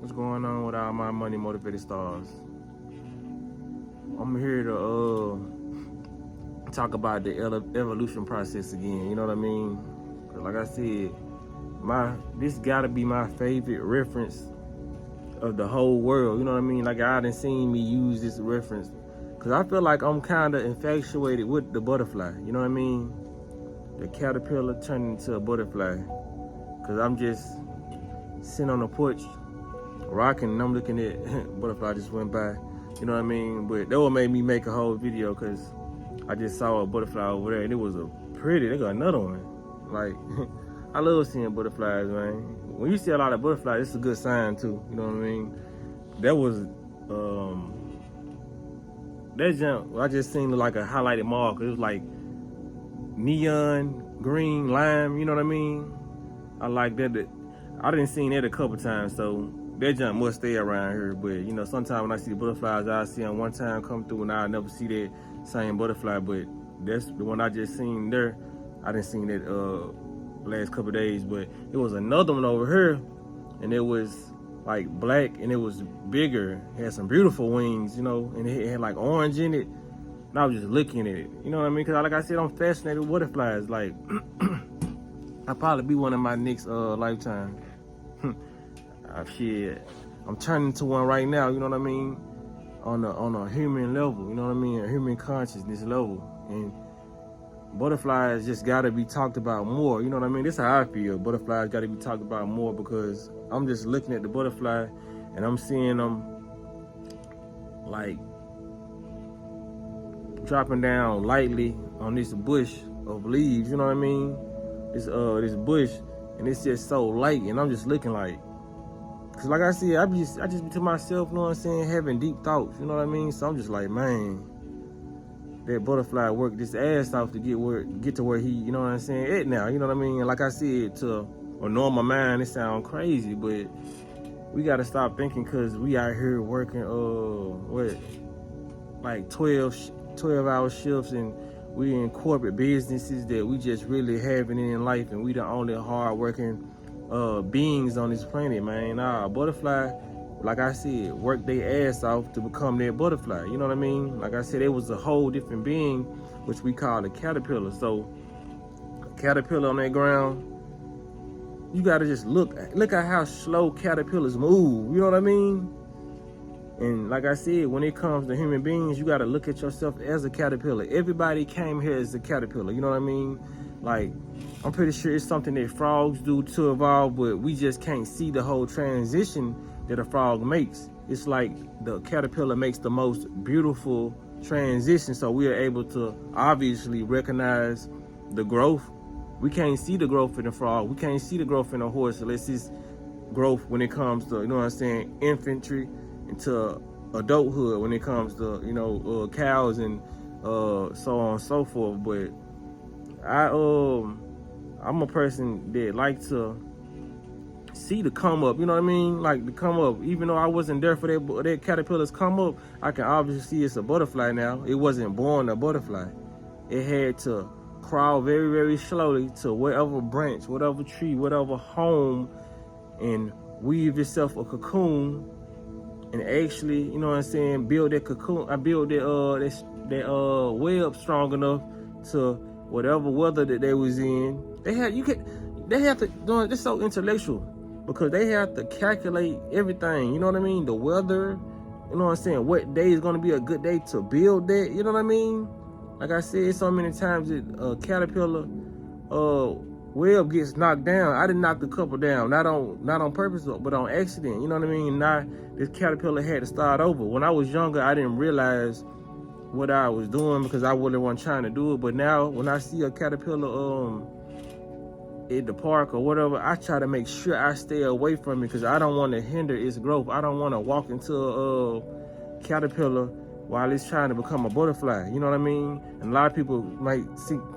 What's going on with all my money motivated stars? I'm here to talk about the evolution process again. You know what I mean? Like I said, this gotta be my favorite reference of the whole world. You know what I mean? Like I done seen me use this reference because I feel like I'm kind of infatuated with the butterfly. You know what I mean? The caterpillar turning into a butterfly. Cause I'm just sitting on the porch rocking and I'm looking at butterfly just went by. You know what I mean? But that what made me make a whole video because I just saw a butterfly over there and it was a pretty. They got another one. Like I love seeing butterflies, man. When you see a lot of butterflies, it's a good sign too. You know what I mean? That was that jump. I just seen like a highlighted marker. It was like neon green lime. You know what I mean? I like that. I didn't seen that a couple times, so that jump must stay around here. But you know, sometimes when I see butterflies, I see them one time come through, and I'll never see that same butterfly. But that's the one I just seen there. I didn't seen it last couple days, but it was another one over here, and it was like black, and it was bigger. It had some beautiful wings, you know, and it had like orange in it. And I was just looking at it, you know what I mean? Because like I said, I'm fascinated with butterflies. Like, I'll probably be one in my next lifetime. Shit, I'm turning to one right now, you know what I mean? On a human level, you know what I mean? A human consciousness level. And butterflies just gotta be talked about more, you know what I mean? This is how I feel. Butterflies gotta be talked about more because I'm just looking at the butterfly and I'm seeing them like dropping down lightly on this bush of leaves, you know what I mean? This bush, and it's just so light, and I'm just looking like, cause like I said, I just be to myself, you know what I'm saying, having deep thoughts, you know what I mean? So I'm just like, man, that butterfly worked this ass off to get to where he, you know what I'm saying, at now, you know what I mean? And like I said, to a normal mind, it sounds crazy, but we gotta stop thinking, cause we out here working, like 12-hour shifts, and we in corporate businesses that we just really having it in life, and we the only hard-working beings on this planet, man. Nah, butterfly, like I said, work their ass off to become that butterfly. You know what I mean? Like I said, it was a whole different being, which we call a caterpillar. So, a caterpillar on that ground, you gotta just look at how slow caterpillars move. You know what I mean? And like I said, when it comes to human beings, you gotta look at yourself as a caterpillar. Everybody came here as a caterpillar, you know what I mean? Like, I'm pretty sure it's something that frogs do to evolve, but we just can't see the whole transition that a frog makes. It's like the caterpillar makes the most beautiful transition, so we are able to obviously recognize the growth. We can't see the growth in the frog. We can't see the growth in a horse unless it's growth when it comes to, you know what I'm saying, infantry into adulthood, when it comes to, you know, cows and so on and so forth. But I'm a person that like to see the come up, you know what I mean? Like the come up, even though I wasn't there for that caterpillar's come up, I can obviously see it's a butterfly now. It wasn't born a butterfly. It had to crawl very, very slowly to whatever branch, whatever tree, whatever home, and weave itself a cocoon, and actually, you know what I'm saying, build that cocoon. I built that web strong enough to whatever weather that they was in. They have to, it's so intellectual because they have to calculate everything, you know what I mean? The weather, you know what I'm saying, what day is gonna be a good day to build that, you know what I mean? Like I said so many times, that caterpillar web gets knocked down. I didn't knock the couple down, not on purpose, but on accident. You know what I mean? Now this caterpillar had to start over. When I was younger, I didn't realize what I was doing because I really wasn't trying to do it. But now, when I see a caterpillar at the park or whatever, I try to make sure I stay away from it because I don't want to hinder its growth. I don't want to walk into a caterpillar while it's trying to become a butterfly, you know what I mean? And a lot of people might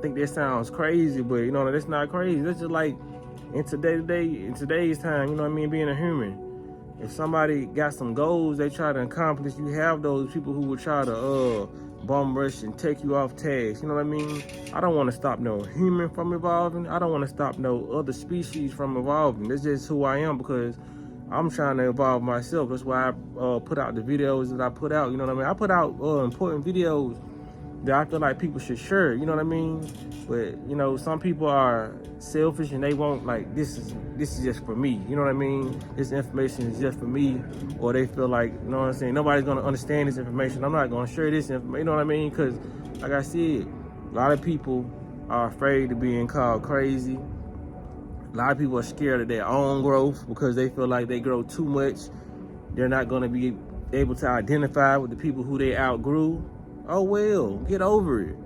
think that sounds crazy, but you know, that's not crazy. That's just like in today's time, you know what I mean, being a human. If somebody got some goals they try to accomplish, you have those people who will try to bum rush and take you off task, you know what I mean? I don't want to stop no human from evolving. I don't want to stop no other species from evolving. That's just who I am, because I'm trying to evolve myself. That's why I put out the videos that I put out. You know what I mean? I put out important videos that I feel like people should share. You know what I mean? But you know, some people are selfish and they won't, like, this is just for me. You know what I mean? This information is just for me, or they feel like, you know what I'm saying, nobody's gonna understand this information. I'm not gonna share this information. You know what I mean? Because like I said, a lot of people are afraid of being called crazy. A lot of people are scared of their own growth because they feel like they grow too much. They're not going to be able to identify with the people who they outgrew. Oh, well, get over it.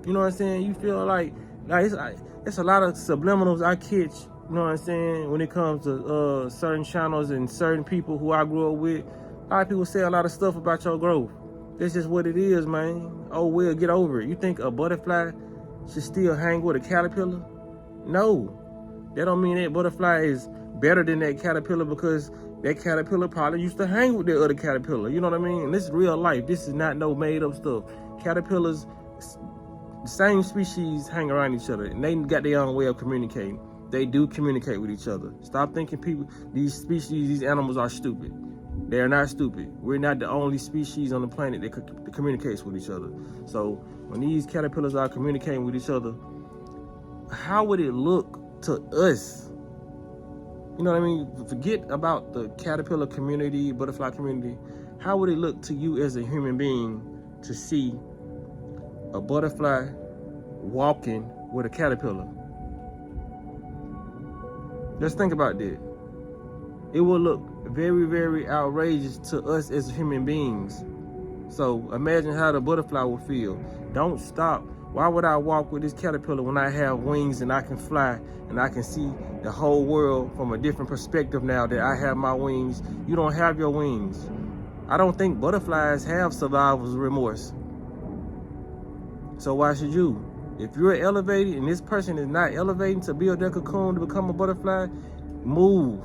You know what I'm saying? You feel like it's a lot of subliminals I catch, you know what I'm saying, when it comes to certain channels and certain people who I grew up with. A lot of people say a lot of stuff about your growth. That's just what it is, man. Oh, well, get over it. You think a butterfly should still hang with a caterpillar? No. That don't mean that butterfly is better than that caterpillar because that caterpillar probably used to hang with the other caterpillar. You know what I mean? And this is real life. This is not no made up stuff. Caterpillars, the same species, hang around each other, and they got their own way of communicating. They do communicate with each other. Stop thinking these species, these animals are stupid. They are not stupid. We're not the only species on the planet that communicates with each other. So when these caterpillars are communicating with each other, how would it look to us? You know what I mean? Forget about the caterpillar community, butterfly community. How would it look to you as a human being to see a butterfly walking with a caterpillar? Just think about that. It will look very, very outrageous to us as human beings. So imagine how the butterfly will feel. Don't stop. Why would I walk with this caterpillar when I have wings and I can fly and I can see the whole world from a different perspective now that I have my wings? You don't have your wings. I don't think butterflies have survivor's remorse. So why should you? If you're elevated and this person is not elevating to build their cocoon to become a butterfly, move.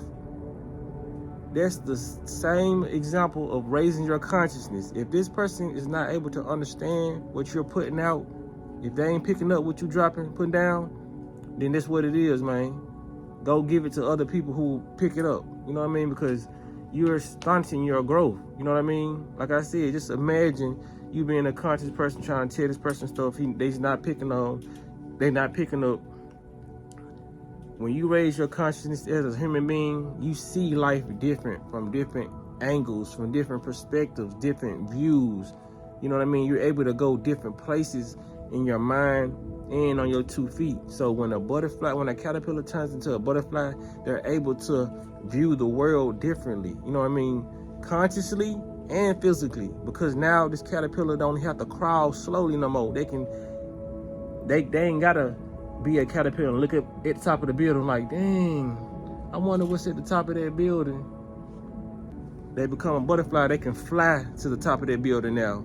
That's the same example of raising your consciousness. If this person is not able to understand what you're putting out, if they ain't picking up what you putting down, then that's what it is, man. Go give it to other people who pick it up. You know what I mean? Because you're stunting your growth. You know what I mean? Like I said, just imagine you being a conscious person trying to tell this person stuff they's not picking up. When you raise your consciousness as a human being, you see life different, from different angles, from different perspectives, different views. You know what I mean? You're able to go different places in your mind and on your 2 feet. So when a caterpillar turns into a butterfly, they're able to view the world differently. You know what I mean? Consciously and physically, because now this caterpillar don't have to crawl slowly no more. They ain't gotta be a caterpillar and look up at the top of the building like, dang, I wonder what's at the top of that building. They become a butterfly. They can fly to the top of that building now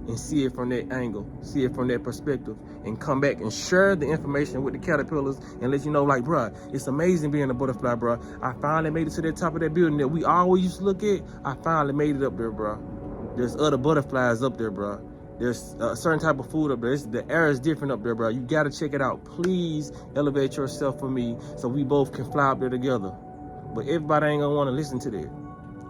and see it from that angle, see it from that perspective, and come back and share the information with the caterpillars and let you know, like, bruh, it's amazing being a butterfly, bruh. I finally made it to the top of that building that we always used to look at. I finally made it up there, bruh. There's other butterflies up there, bruh. There's a certain type of food up there. The air is different up there, bro. You gotta check it out. Please elevate yourself for me so we both can fly up there together. But everybody ain't gonna wanna listen to that.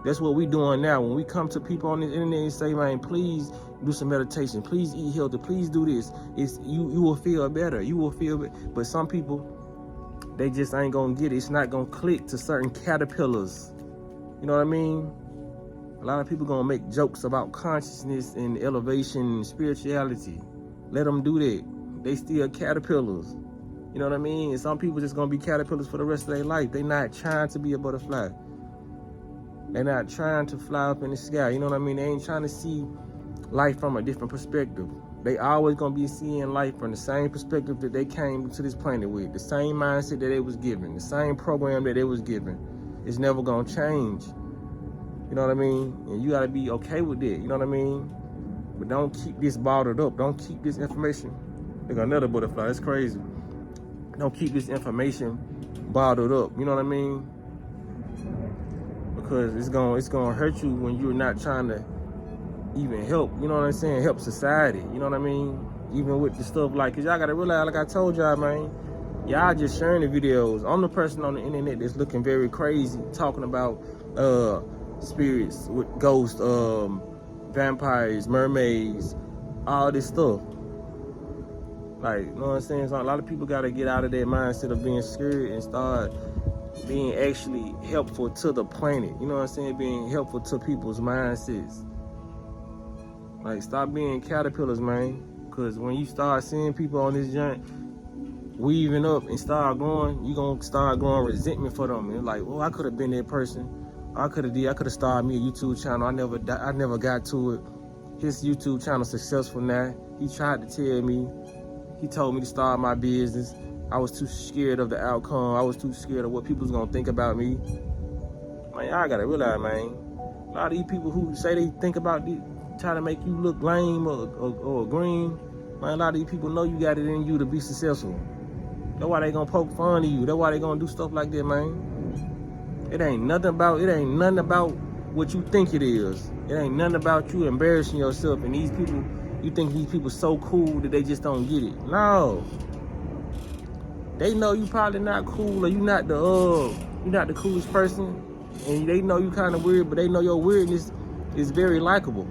That's what we doing now. When we come to people on the internet and say, man, please do some meditation. Please eat healthy. Please do this. You will feel better. You will feel better. But some people, they just ain't gonna get it. It's not gonna click to certain caterpillars. You know what I mean? A lot of people gonna make jokes about consciousness and elevation and spirituality. Let them do that. They still caterpillars. You know what I mean? And some people just gonna be caterpillars for the rest of their life. They not trying to be a butterfly. They're not trying to fly up in the sky. You know what I mean? They ain't trying to see life from a different perspective. They always gonna be seeing life from the same perspective that they came to this planet with. The same mindset that they was given. The same program that they was given. It's never gonna change. You know what I mean? And you gotta be okay with that. You know what I mean? But don't keep this bottled up. Don't keep this information. Look, another butterfly. That's crazy. Don't keep this information bottled up. You know what I mean? Because it's gonna hurt you when you're not trying to even help. You know what I'm saying? Help society. You know what I mean? Even with the stuff like, cause y'all gotta realize, like I told y'all, man, y'all just sharing the videos. I'm the person on the internet that's looking very crazy, talking about spirits, with ghosts, vampires, mermaids, all this stuff. Like, you know what I'm saying? So a lot of people gotta get out of that mindset of being scared and start being actually helpful to the planet. You know what I'm saying? Being helpful to people's mindsets. Like, stop being caterpillars, man. Cause when you start seeing people on this joint weaving up and start growing, you gonna start growing resentment for them. And like, oh, I could have been that person. I could have started me a YouTube channel. I never got to it. His YouTube channel successful now. He tried to tell me. He told me to start my business. I was too scared of the outcome. I was too scared of what people's gonna think about me. Man, y'all gotta realize, man. A lot of these people who say they think about this, try to make you look lame or green. Man, a lot of these people know you got it in you to be successful. That's why they gonna poke fun at you. That's why they gonna do stuff like that, man. It ain't nothing about what you think it is. It ain't nothing about you embarrassing yourself. And these people, you think these people so cool that they just don't get it. No. They know you probably not cool, or you not the coolest person. And they know you kind of weird, but they know your weirdness is very likable.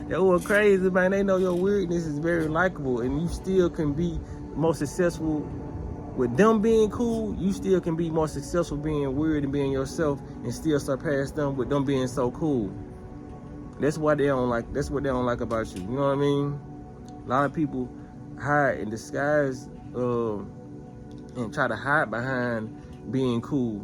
They were crazy, man. They know your weirdness is very likable, and you still can be more successful with them being cool. You still can be more successful being weird and being yourself, and still surpass them with them being so cool. That's what they don't like. That's what they don't like about you. You know what I mean? A lot of people hide and disguise and try to hide behind being cool,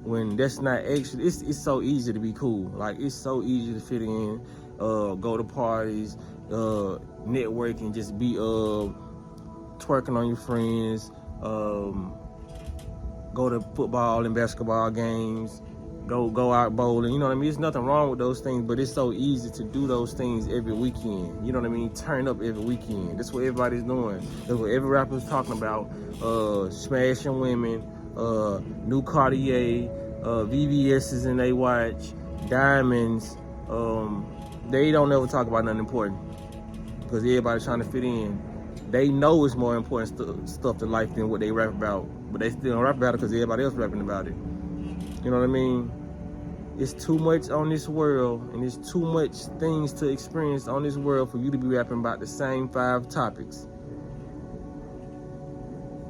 when that's not actually. It's so easy to be cool. Like, it's so easy to fit in, go to parties, network, and just be twerking on your friends, go to football and basketball games, go out bowling. You know what I mean? There's nothing wrong with those things, but it's so easy to do those things every weekend. You know what I mean? Turn up every weekend. That's what everybody's doing. That's what every rapper's talking about. Smashing women, new Cartier, VVS's in they watch, diamonds. They don't ever talk about nothing important, because everybody's trying to fit in. They know it's more important stuff to life than what they rap about, but they still don't rap about it because everybody else rapping about it. You know what I mean? It's too much on this world, and it's too much things to experience on this world for you to be rapping about the same 5 topics.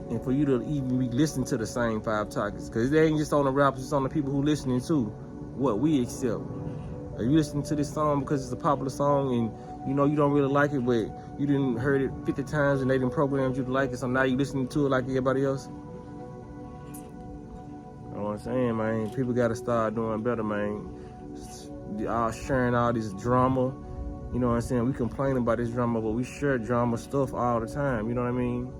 And for you to even be listening to the same 5 topics. Because it ain't just on the rappers, it's on the people who listening to what we accept. Are you listening to this song because it's a popular song and you know you don't really like it, but you didn't heard it 50 times and they didn't program you to like it, so now you listening to it like everybody else? You know what I'm saying, man? People gotta start doing better, man. All sharing all this drama. You know what I'm saying? We complain about this drama, but we share drama stuff all the time. You know what I mean?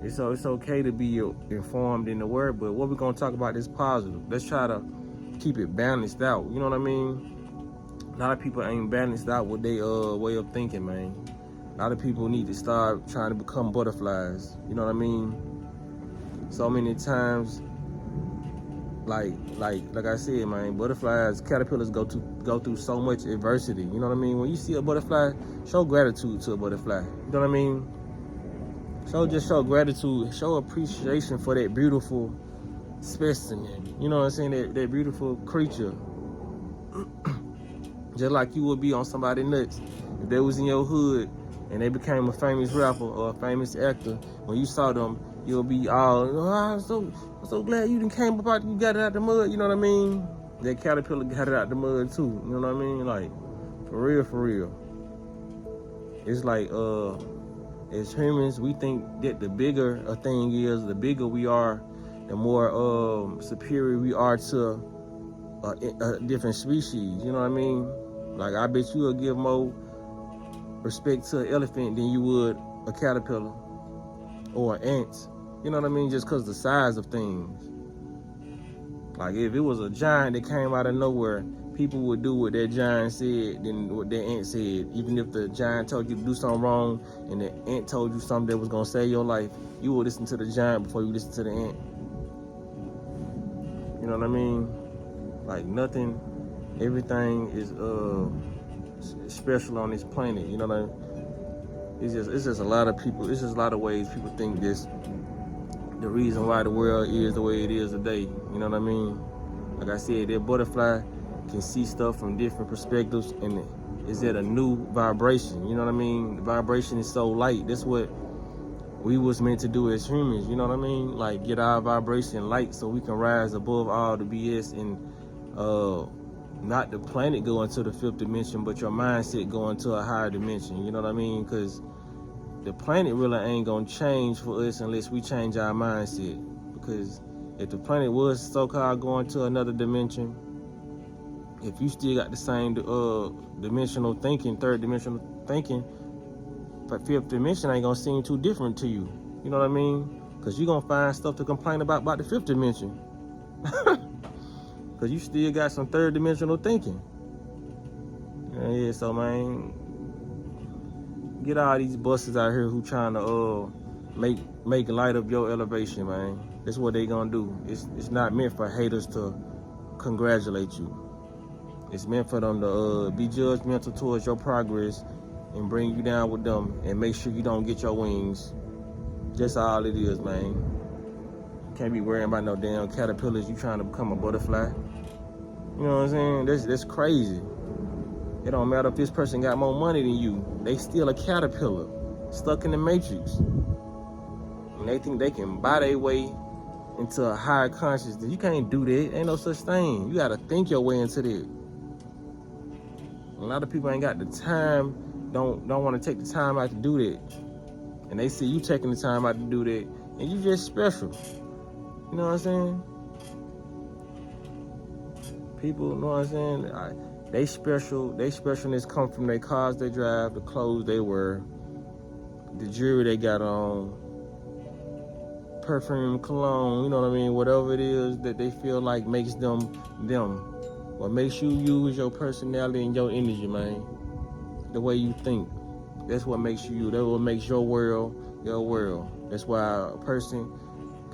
It's okay to be informed in the word, but what we're gonna talk about is positive. Let's try to keep it balanced out. You know what I mean? A lot of people ain't balanced out with their way of thinking, man. A lot of people need to start trying to become butterflies. You know what I mean? So many times, like I said, man, butterflies, caterpillars go through so much adversity. You know what I mean? When you see a butterfly, show gratitude to a butterfly. You know what I mean? Show gratitude, show appreciation for that beautiful specimen. You know what I'm saying? That beautiful creature. Just like you would be on somebody nuts. If they was in your hood and they became a famous rapper or a famous actor, when you saw them, you'll be all, oh, I'm so glad you done came up out, you got it out the mud. You know what I mean? That caterpillar got it out the mud too. You know what I mean? Like, for real. It's like, as humans, we think that the bigger a thing is, the bigger we are, the more superior we are to a different species. You know what I mean? Like, I bet you would give more respect to an elephant than you would a caterpillar or an ant. You know what I mean? Just because of the size of things. Like, if it was a giant that came out of nowhere, people would do what that giant said than what that ant said. Even if the giant told you to do something wrong and the ant told you something that was going to save your life, you would listen to the giant before you listen to the ant. You know what I mean? Like, nothing, everything is special on this planet. You know what I mean? It's just a lot of people, it's just a lot of ways people think this the reason why the world is the way it is today. You know what I mean? Like I said, that butterfly can see stuff from different perspectives and is at a new vibration. You know what I mean? The vibration is so light. That's what we was meant to do as humans. You know what I mean? Like get our vibration light so we can rise above all the BS and not the planet go into the fifth dimension, but your mindset go into a higher dimension. You know what I mean? Because the planet really ain't gonna change for us unless we change our mindset. Because if the planet was so-called going to another dimension, if you still got the same dimensional thinking, third dimensional thinking, but fifth dimension ain't gonna seem too different to you. You know what I mean? Because you're gonna find stuff to complain about the fifth dimension. Because you still got some third dimensional thinking. Yeah, so man, get all these busters out here who trying to make light of your elevation, man. That's what they gonna do. It's not meant for haters to congratulate you. It's meant for them to be judgmental towards your progress and bring you down with them and make sure you don't get your wings. That's all it is, man. Can't be worrying about no damn caterpillars. You trying to become a butterfly. You know what I'm saying? That's crazy. It don't matter if this person got more money than you. They still a caterpillar, stuck in the matrix. And they think they can buy their way into a higher consciousness. You can't do that. Ain't no such thing. You gotta think your way into that. A lot of people ain't got the time, don't want to take the time out to do that. And they see you taking the time out to do that, and you just special. You know what I'm saying? People, you know what I'm saying? They special. They specialness come from their cars they drive, the clothes they wear, the jewelry they got on, perfume, cologne, you know what I mean? Whatever it is that they feel like makes them them. What makes you use your personality and your energy, man. The way you think. That's what makes you you. That's what makes your world your world. That's why a person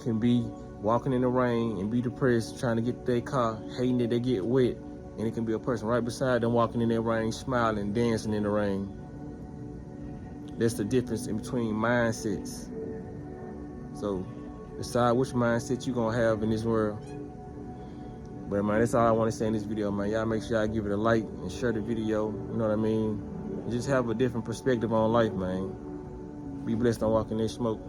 can be walking in the rain and be depressed, trying to get their car, hating that they get wet. And it can be a person right beside them walking in that rain, smiling, dancing in the rain. That's the difference in between mindsets. So decide which mindset you're gonna have in this world. But man, that's all I want to say in this video, man. Y'all make sure y'all give it a like and share the video. You know what I mean? And just have a different perspective on life, man. Be blessed on walking this smoke.